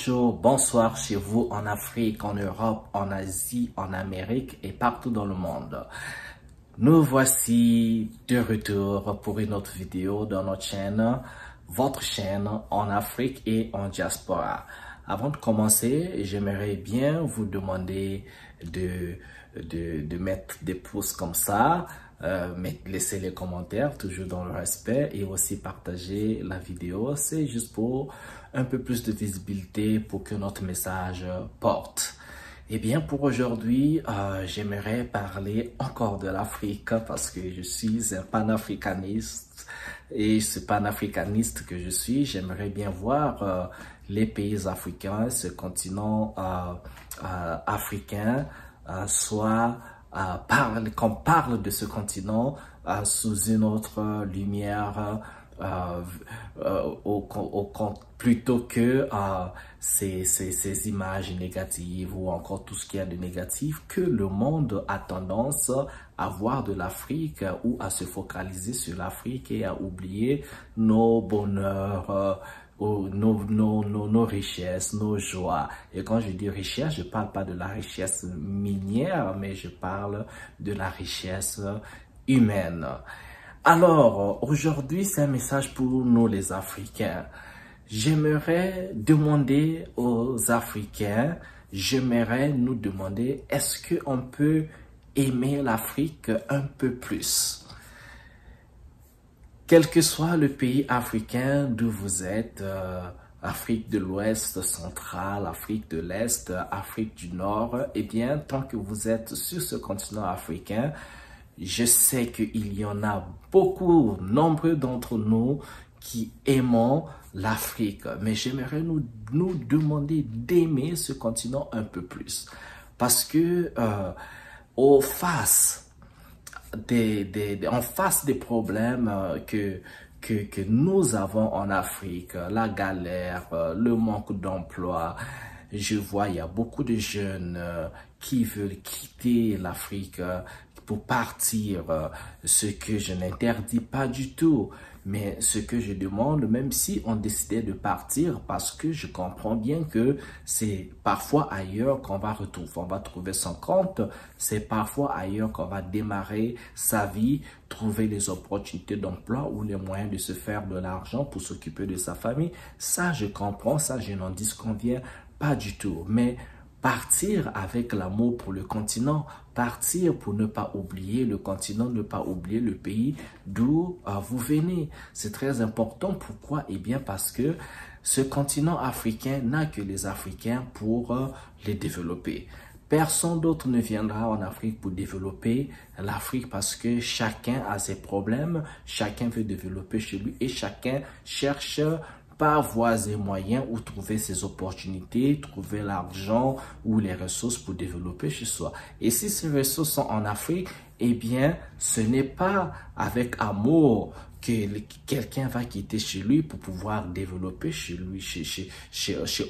bonjour, bonsoir chez vous en Afrique, en Europe, en Asie, en Amérique et partout dans le monde. Nous voici de retour pour une autre vidéo dans notre chaîne, votre chaîne en Afrique et en diaspora. Avant de commencer, j'aimerais bien vous demander de mettre des pouces comme ça, laisser les commentaires toujours dans le respect et aussi partager la vidéo. C'est juste pour un peu plus de visibilité pour que notre message porte. Eh bien, pour aujourd'hui, j'aimerais parler encore de l'Afrique parce que je suis un panafricaniste et ce panafricaniste que je suis, j'aimerais bien voir les pays africains, ce continent africain, qu'on parle de ce continent sous une autre lumière, plutôt que ces images négatives ou encore tout ce qu'il y a de négatif que le monde a tendance à voir de l'Afrique ou à se focaliser sur l'Afrique et à oublier nos bonheurs, nos richesses, nos joies. Et quand je dis richesse, je parle pas de la richesse minière, mais je parle de la richesse humaine. Alors, aujourd'hui, c'est un message pour nous les Africains. J'aimerais demander aux Africains, j'aimerais nous demander, est-ce qu'on peut aimer l'Afrique un peu plus? Quel que soit le pays africain d'où vous êtes, Afrique de l'Ouest centrale, Afrique de l'Est, Afrique du Nord, eh bien, tant que vous êtes sur ce continent africain, je sais qu'il y en a beaucoup, nombreux d'entre nous qui aimons l'Afrique. Mais j'aimerais nous demander d'aimer ce continent un peu plus. Parce que en face des problèmes que nous avons en Afrique, la galère, le manque d'emploi, je vois il y a beaucoup de jeunes qui veulent quitter l'Afrique pour partir, ce que je n'interdis pas du tout. Mais ce que je demande, même si on décidait de partir, parce que je comprends bien que c'est parfois ailleurs qu'on va trouver son compte, c'est parfois ailleurs qu'on va démarrer sa vie, trouver les opportunités d'emploi ou les moyens de se faire de l'argent pour s'occuper de sa famille. Ça, je comprends, ça, je n'en disconviens pas du tout. Mais partir avec l'amour pour le continent, partir pour ne pas oublier le continent, ne pas oublier le pays d'où vous venez. C'est très important. Pourquoi? Eh bien parce que ce continent africain n'a que les Africains pour les développer. Personne d'autre ne viendra en Afrique pour développer l'Afrique parce que chacun a ses problèmes, chacun veut développer chez lui et chacun cherche par voies et moyens où trouver ses opportunités, trouver l'argent ou les ressources pour développer chez soi. Et si ces ressources sont en Afrique, eh bien, ce n'est pas avec amour que quelqu'un va quitter chez lui pour pouvoir développer chez lui, chez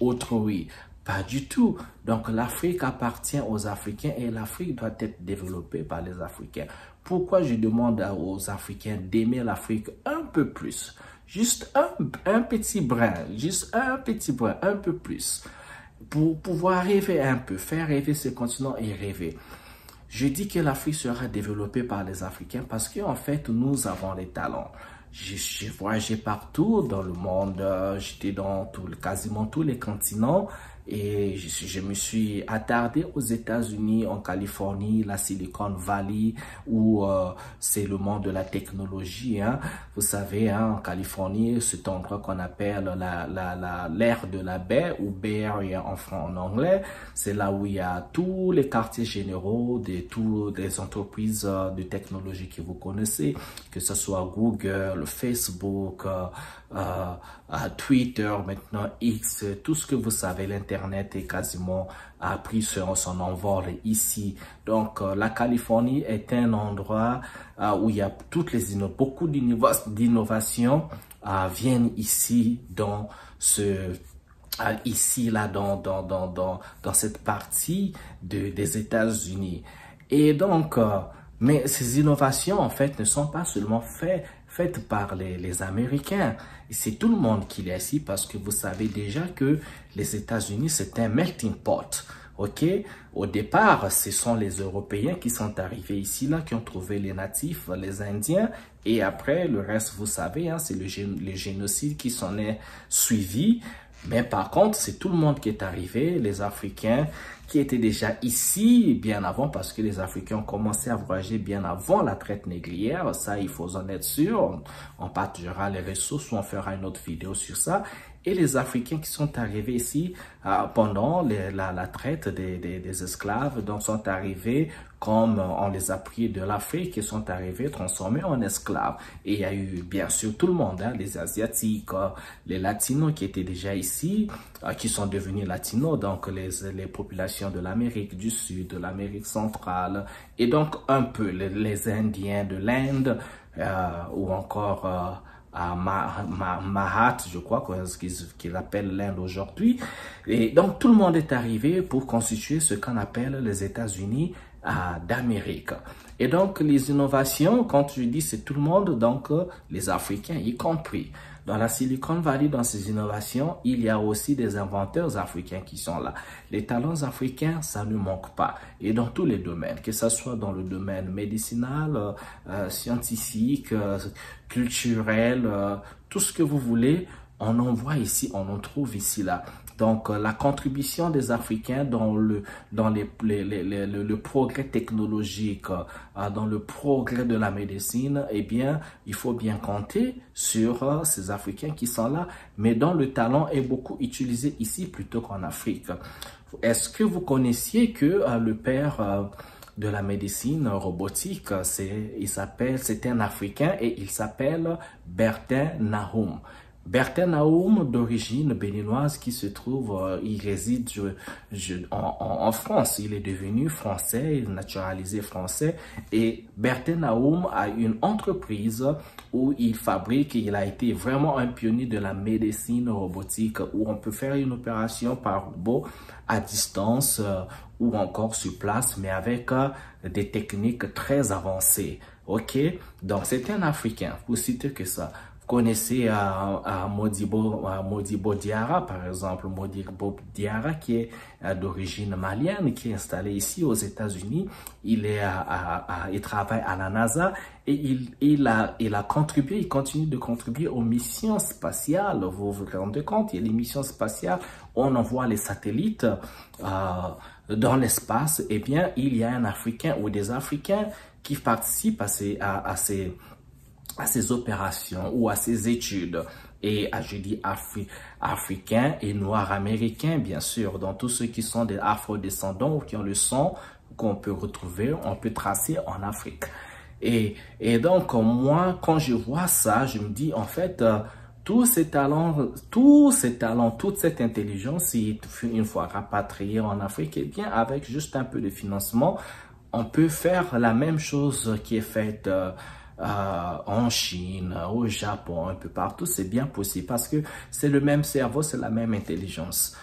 autrui. Pas du tout. Donc, l'Afrique appartient aux Africains et l'Afrique doit être développée par les Africains. Pourquoi je demande aux Africains d'aimer l'Afrique un peu plus? Juste un petit brin, un peu plus, pour pouvoir rêver un peu, faire rêver ce continent et rêver. Je dis que l'Afrique sera développée par les Africains parce qu'en fait, nous avons les talents. J'ai voyagé partout dans le monde, j'étais dans quasiment tous les continents et je me suis attardé aux États-Unis, en Californie, la Silicon Valley, où c'est le monde de la technologie. Hein. Vous savez, hein, en Californie, cet endroit qu'on appelle l'ère de la baie ou Bay Area en anglais, c'est là où il y a tous les quartiers généraux des entreprises de technologie que vous connaissez, que ce soit Google, Facebook, Twitter, maintenant X, tout ce que vous savez, l'Internet est quasiment pris sur son envol ici. Donc, la Californie est un endroit où il y a beaucoup d'innovations viennent ici dans dans cette partie des États-Unis. Et donc, mais ces innovations, en fait, ne sont pas seulement faites faite par les Américains. Et c'est tout le monde qui est ici parce que vous savez déjà que les États-Unis, c'est un melting pot. Ok, au départ, ce sont les Européens qui sont arrivés ici, là, qui ont trouvé les natifs, les Indiens, et après, le reste, vous savez, hein, c'est les génocides qui s'en est suivi. Mais par contre, c'est tout le monde qui est arrivé, les Africains qui étaient déjà ici bien avant, parce que les Africains ont commencé à voyager bien avant la traite négrière. Ça, il faut en être sûr. On partagera les ressources ou on fera une autre vidéo sur ça. Et les Africains qui sont arrivés ici pendant la traite des esclaves, donc sont arrivés comme on les a pris de l'Afrique et sont arrivés transformés en esclaves. Et il y a eu bien sûr tout le monde, hein, les Asiatiques, les Latinos qui étaient déjà ici, qui sont devenus Latinos, donc les populations de l'Amérique du Sud, de l'Amérique centrale, et donc un peu les Indiens de l'Inde, ou encore à Mahat, je crois, qu'ils appellent l'Inde aujourd'hui. Et donc, tout le monde est arrivé pour constituer ce qu'on appelle les États-Unis d'Amérique. Et donc, les innovations, quand je dis c'est tout le monde, donc les Africains y compris. Dans la Silicon Valley, dans ces innovations, il y a aussi des inventeurs africains qui sont là. Les talents africains, ça ne manque pas. Et dans tous les domaines, que ce soit dans le domaine médicinal, scientifique, culturel, tout ce que vous voulez, on en voit ici, on en trouve ici, là. Donc, la contribution des Africains dans le progrès technologique, dans le progrès de la médecine, eh bien, il faut bien compter sur ces Africains qui sont là, mais dont le talent est beaucoup utilisé ici plutôt qu'en Afrique. Est-ce que vous connaissiez que le père de la médecine robotique, c'est un Africain et il s'appelle Bertin Nahoum. Bertin Nahoum, d'origine béninoise, qui se trouve, il réside en France. Il est devenu français, naturalisé français. Et Bertin Nahoum a une entreprise où il a été vraiment un pionnier de la médecine robotique, où on peut faire une opération par robot à distance ou encore sur place, mais avec des techniques très avancées. Ok? Donc, c'est un Africain, pour citer que ça. Connaissez Modibo Diarra, par exemple, Modibo Diarra qui est d'origine malienne, qui est installé ici aux États-Unis. Il travaille à la NASA et il a contribué, il continue de contribuer aux missions spatiales. Vous vous rendez compte, il y a les missions spatiales, on envoie les satellites dans l'espace. Eh bien, il y a un Africain ou des Africains qui participent à ces opérations ou à ces études. Et je dis africains et noirs américains, bien sûr, dans tous ceux qui sont des afro-descendants ou qui ont le sang qu'on peut retrouver, on peut tracer en Afrique. Et donc, moi, quand je vois ça, je me dis, en fait, tous ces talents, toute cette intelligence, une fois rapatriée en Afrique, eh bien, avec juste un peu de financement, on peut faire la même chose qui est faite en Chine, au Japon, un peu partout. C'est bien possible parce que c'est le même cerveau, c'est la même intelligence.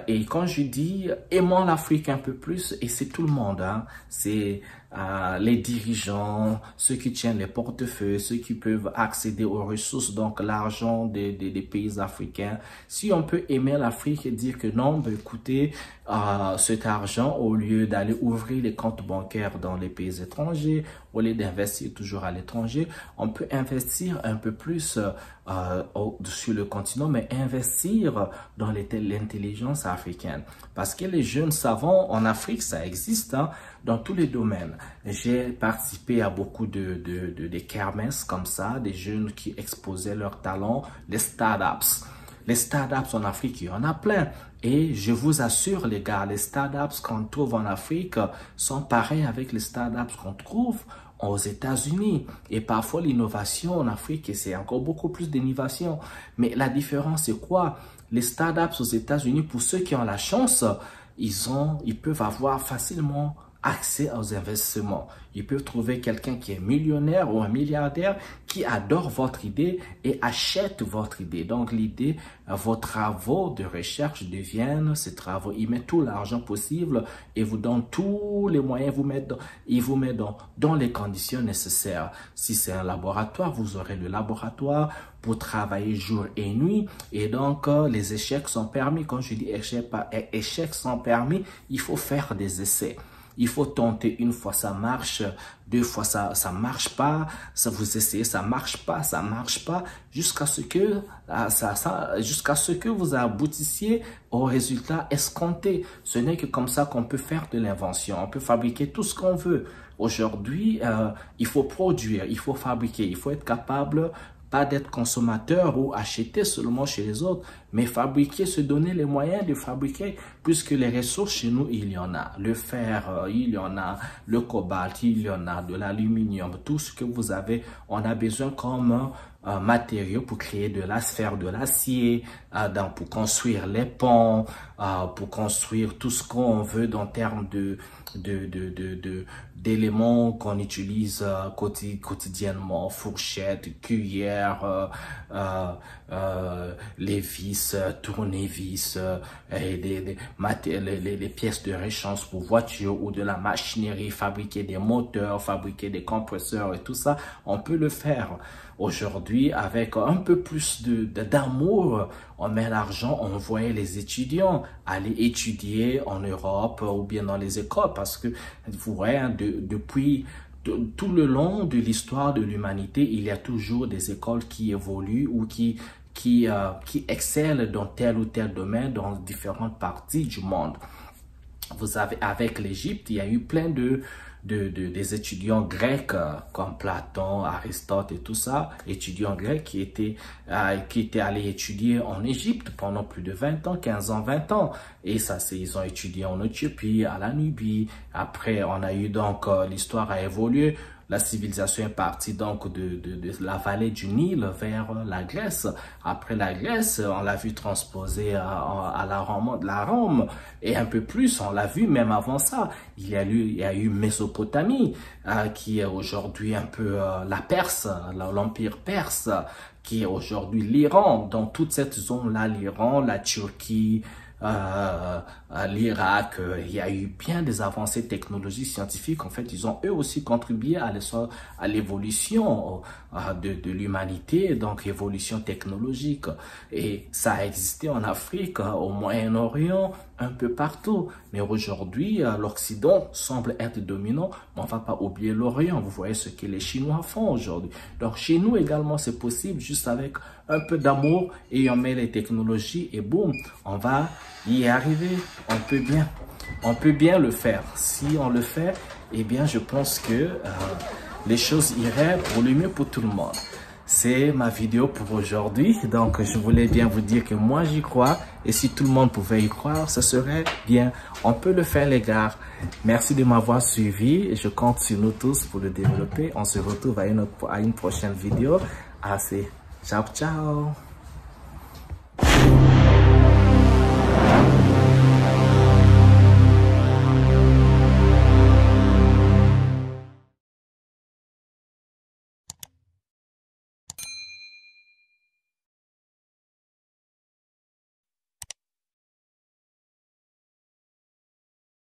Et quand je dis aimons l'Afrique un peu plus, et c'est tout le monde, hein, c'est les dirigeants, ceux qui tiennent les portefeuilles, ceux qui peuvent accéder aux ressources, donc l'argent des pays africains. Si on peut aimer l'Afrique et dire que non, ben écoutez, cet argent, au lieu d'aller ouvrir les comptes bancaires dans les pays étrangers, au lieu d'investir toujours à l'étranger, on peut investir un peu plus sur le continent, mais investir dans l'intelligence africaine. Parce que les jeunes savants en Afrique, ça existe, hein, dans tous les domaines. J'ai participé à beaucoup de kermesses comme ça, des jeunes qui exposaient leurs talents, les startups. Les startups en Afrique, il y en a plein. Et je vous assure, les gars, les startups qu'on trouve en Afrique sont pareils avec les startups qu'on trouve aux États-Unis. Et parfois, l'innovation en Afrique, c'est encore beaucoup plus d'innovation. Mais la différence, c'est quoi? Les startups aux États-Unis, pour ceux qui ont la chance, ils peuvent avoir facilement accès aux investissements. Ils peuvent trouver quelqu'un qui est millionnaire ou un milliardaire qui adore votre idée et achète votre idée. Donc l'idée, vos travaux de recherche deviennent ces travaux. Il met tout l'argent possible et vous donne tous les moyens, il vous met dans les conditions nécessaires. Si c'est un laboratoire, vous aurez le laboratoire pour travailler jour et nuit. Et donc, les échecs sont permis. Quand je dis échecs sont permis, il faut faire des essais. Il faut tenter une fois, ça marche, deux fois, ça marche pas, ça vous essayez, ça marche pas, jusqu'à ce que vous aboutissiez au résultat escompté. Ce n'est que comme ça qu'on peut faire de l'invention. On peut fabriquer tout ce qu'on veut. Aujourd'hui, il faut produire, il faut fabriquer, il faut être capable pas d'être consommateur ou acheter seulement chez les autres, mais fabriquer, se donner les moyens de fabriquer, puisque les ressources chez nous, il y en a. Le fer, il y en a. Le cobalt, il y en a. De l'aluminium, tout ce que vous avez, on a besoin comme matériaux pour créer de l'acier, pour construire les ponts, pour construire tout ce qu'on veut en termes d'éléments qu'on utilise quotidiennement, fourchettes, cuillères, les vis, tournevis, et les pièces de rechange pour voitures ou de la machinerie, fabriquer des moteurs, fabriquer des compresseurs et tout ça, on peut le faire. Aujourd'hui, avec un peu plus d'amour, on met l'argent, on voit les étudiants aller étudier en Europe ou bien dans les écoles, parce que vous voyez, depuis tout le long de l'histoire de l'humanité, il y a toujours des écoles qui évoluent ou qui excellent dans tel ou tel domaine dans différentes parties du monde. Vous avez, avec l'Égypte, il y a eu plein des étudiants grecs comme Platon, Aristote et tout ça, étudiants grecs qui étaient allés étudier en Égypte pendant plus de 20 ans, 15 ans, 20 ans. Et ça, ils ont étudié en Éthiopie, à la Nubie. Après, on a eu donc, l'histoire a évolué. La civilisation est partie donc de la vallée du Nil vers la Grèce. Après la Grèce, on l'a vu transposer à la Rome. Et un peu plus, on l'a vu même avant ça. Il y a eu Mésopotamie, qui est aujourd'hui un peu la Perse, l'Empire perse, qui est aujourd'hui l'Iran. Dans toute cette zone-là, l'Iran, la Turquie, l'Irak, il y a eu bien des avancées technologiques scientifiques. En fait, ils ont eux aussi contribué à l'évolution de l'humanité, donc évolution technologique. Et ça a existé en Afrique, au Moyen-Orient, un peu partout. Mais aujourd'hui, l'Occident semble être dominant, mais on ne va pas oublier l'Orient. Vous voyez ce que les Chinois font aujourd'hui. Donc chez nous également, c'est possible, juste avec un peu d'amour et on met les technologies et boum, on va y arriver. On peut bien le faire. Si on le fait, eh bien, je pense que les choses iraient pour le mieux pour tout le monde. C'est ma vidéo pour aujourd'hui. Donc, je voulais bien vous dire que moi, j'y crois. Et si tout le monde pouvait y croire, ce serait bien. On peut le faire, les gars. Merci de m'avoir suivi. Je compte sur nous tous pour le développer. On se retrouve à une prochaine vidéo. Ciao, ciao.